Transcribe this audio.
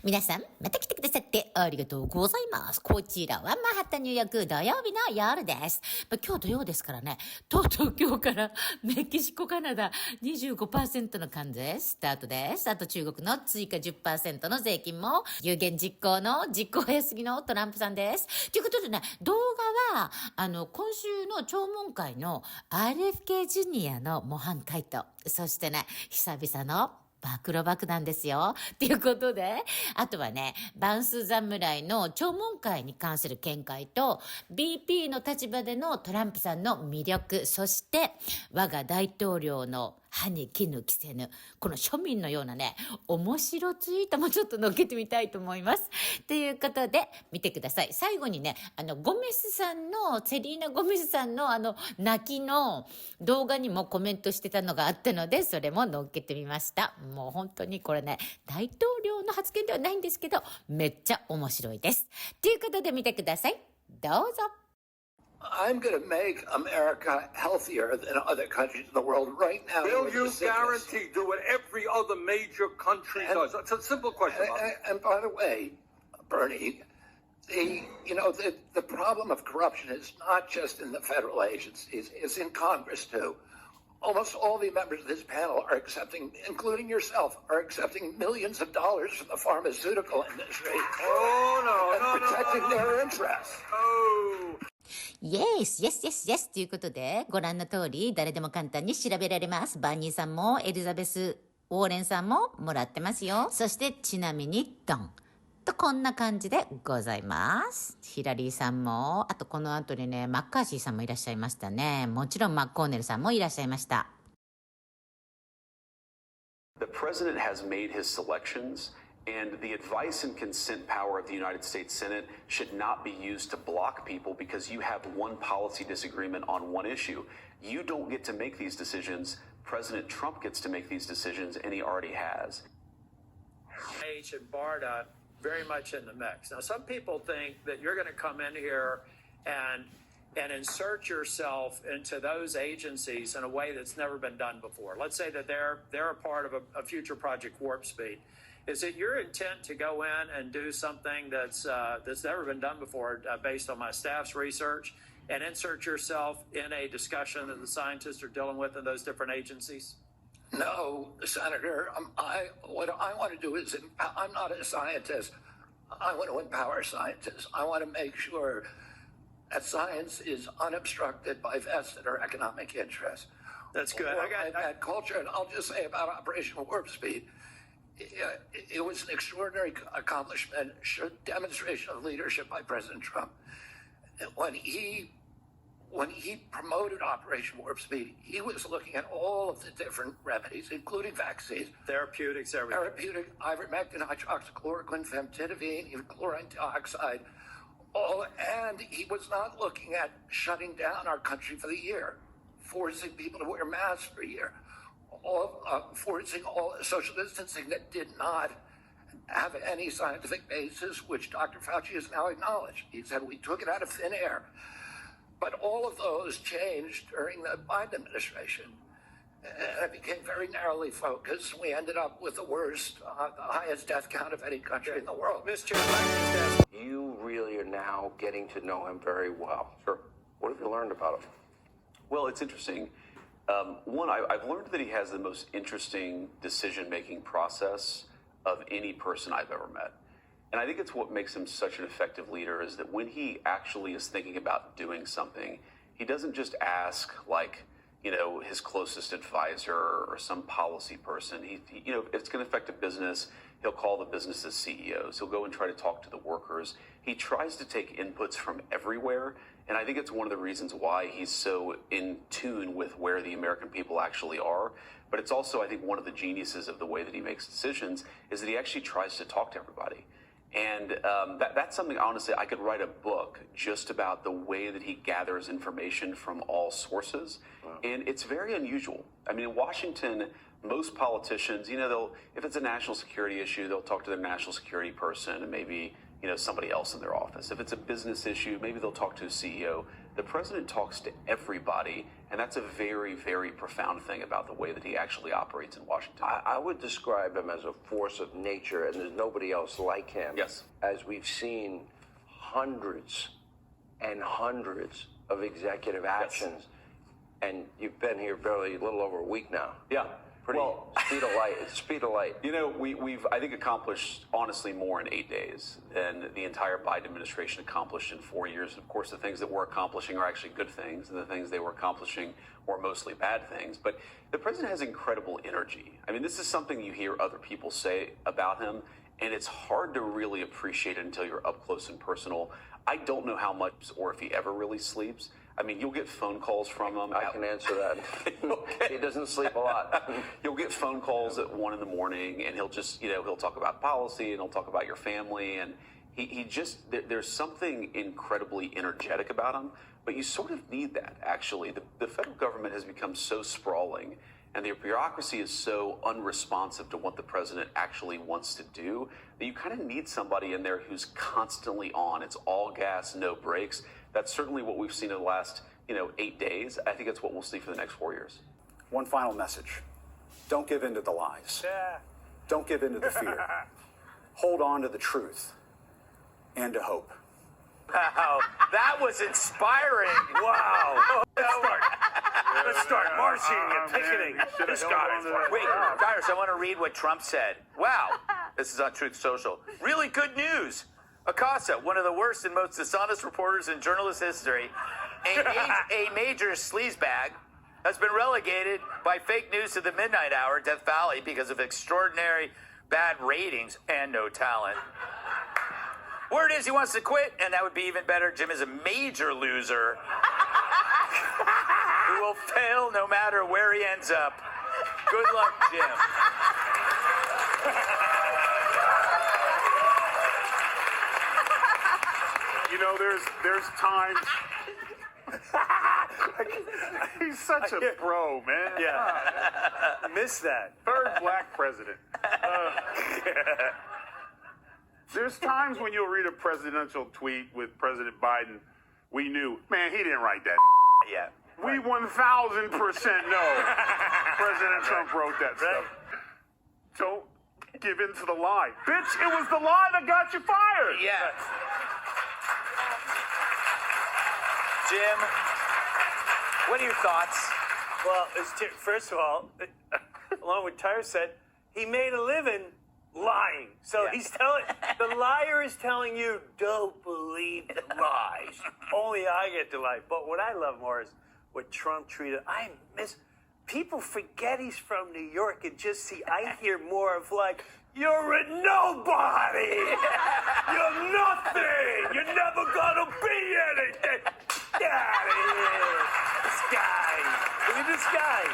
皆さん、また来てくださってありがとうございます。こちらはマンハッタンニューヨーク土曜日の夜です。今日土曜ですからね、とうとう今日からメキシコ、カナダ 25% の関税スタートです。あと中国の追加 10% の税金も有言実行の実行早すぎのトランプさんです。ということでね、動画は今週の聴聞会の RFK ジュニアの模範解答、そしてね、久々の暴露爆弾ですよ。っていうことで、あとはね、バンス侍の聴聞会に関する見解と、BP の立場でのトランプさんの魅力、そして、我が大統領の歯に衣着せぬ、この庶民のようなね、面白ツイートもちょっと載っけてみたいと思います。ということで、見てください。最後にね、ゴメスさんの、セリーナ・ゴメスさんの泣きの動画にもコメントしてたのがあったので、それも載っけてみました。もう本当にこれね、大統領の発言ではないんですけど、めっちゃ面白いです。ということで見てください。どうぞ。I'm going to make America healthier than other countries in the world right now. Will you guarantee do what every other major country does? It's a simple question. And by the way, Bernie, the problem of corruption is not just in the federal agencies; it's in Congress too. Almost all the members of this panel are accepting, including yourself, are accepting millions of dollars from the pharmaceutical industry. Oh, protecting their interests. Oh. Yes. ということで、ご覧の通り、誰でも簡単に調べられます。バーニーさんも、エリザベス・ウォーレンさんももらってますよ。そして、ちなみに、ドン。と、こんな感じでございます。ヒラリーさんも、あとこの後にね、マッカーシーさんもいらっしゃいましたね。もちろん、マッコーネルさんもいらっしゃいました。The president has made his selections, and the advice and consent power of the United States Senate should not be used to block people because you have one policy disagreement on one issue. You don't get to make these decisions. President Trump gets to make these decisions, and he already has. H and BARDA very much in the mix. Now, some people think that you're going to come in here and insert yourself into those agencies in a way that's never been done before. Let's say that they're a part of a future Project Warp Speed. Is it your intent to go in and do something that's never been done before, based on my staff's research, and insert yourself in a discussion that the scientists are dealing with in those different agencies? No, Senator. What I want to do is, I'm not a scientist. I want to empower scientists. I want to make sure that science is unobstructed by vested or economic interests. That's good. I got that culture, and I'll just say about Operation Warp Speed. It was an extraordinary accomplishment, demonstration of leadership by President Trump. When he promoted Operation Warp Speed, he was looking at all of the different remedies, including vaccines, therapeutics, everything. Therapeutic, ivermectin, hydroxychloroquine, famotidine, even chlorine dioxide. And he was not looking at shutting down our country for the year, forcing people to wear masks for a year. Forcing all social distancing that did not have any scientific basis, which Dr. Fauci has now acknowledged. He said we took it out of thin air. But all of those changed during the Biden administration. And it became very narrowly focused. We ended up with the worst, the highest death count of any country in the world. Mr. Chair, you really are now getting to know him very well. Sure. What have you learned about him? Well, it's interesting. One, I've learned that he has the most interesting decision-making process of any person I've ever met. And I think it's what makes him such an effective leader is that when he actually is thinking about doing something, he doesn't just ask, like, his closest advisor or some policy person. If it's going to affect a business, he'll call the business's CEOs. He'll go and try to talk to the workers. He tries to take inputs from everywhere. And I think it's one of the reasons why he's so in tune with where the American people actually are. But it's also, I think, one of the geniuses of the way that he makes decisions is that he actually tries to talk to everybody. And that's something, honestly, I could write a book just about the way that he gathers information from all sources. Wow. And it's very unusual. I mean, in Washington, most politicians, if it's a national security issue, they'll talk to their national security person and maybe, somebody else in their office. If it's a business issue, maybe they'll talk to a CEO. the president talks to everybody, and that's a very, very profound thing about the way that he actually operates in Washington. I would describe him as a force of nature, and there's nobody else like him. Yes. As we've seen hundreds and hundreds of executive actions, and you've been here barely a little over a week now. Yeah. Pretty Well, speed of light. You know, we've I think accomplished honestly more in 8 days than the entire Biden administration accomplished in 4 years. And of course, the things that we're accomplishing are actually good things, and the things they were accomplishing were mostly bad things. But the president has incredible energy. I mean, this is something you hear other people say about him, and it's hard to really appreciate it until you're up close and personal. I don't know how much or if he ever really sleeps. I mean, you'll get phone calls from him. I can answer that. He doesn't sleep a lot. You'll get phone calls at 1 a.m, and he'll just, he'll talk about policy, and he'll talk about your family, and he just, there's something incredibly energetic about him, but you sort of need that, actually. The federal government has become so sprawling, and the bureaucracy is so unresponsive to what the president actually wants to do that you kind of need somebody in there who's constantly on. It's all gas, no brakes. That's certainly what we've seen in the last, 8 days. I think it's what we'll see for the next 4 years. One final message. Don't give in to the lies. Don't give in to the fear. Hold on to the truth and to hope. Wow, that was inspiring. Wow. Let's start marching and picketing. This guy. Wait, Cyrus, I want to read what Trump said. Wow. This is on Truth Social. Really good news. Acosta, one of the worst and most dishonest reporters in journalist history, a major sleazebag, has been relegated by fake news to the midnight hour, Death Valley, because of extraordinary bad ratings and no talent. Word is he wants to quit, and that would be even better. Jim is a major loser who will fail no matter where he ends up. Good luck, Jim. There's times. He's such a bro, man. Yeah. Miss that. Third black president. There's times when you'll read a presidential tweet with President Biden. We knew, man, he didn't write that. Yeah. We 1,000% know President Trump wrote that stuff. Don't give in to the lie. Bitch, it was the lie that got you fired. Yeah. Jim, what are your thoughts? Well, first of all, along with Tyre said, he made a living lying. So he's telling, the liar is telling you, don't believe the lies. Only I get to lie. But what I love more is what Trump treated. People forget he's from New York and just see, I hear more of like, you're a nobody. You're nothing. You're never gonna be anything. Get out of here. This guy. Look at this guy.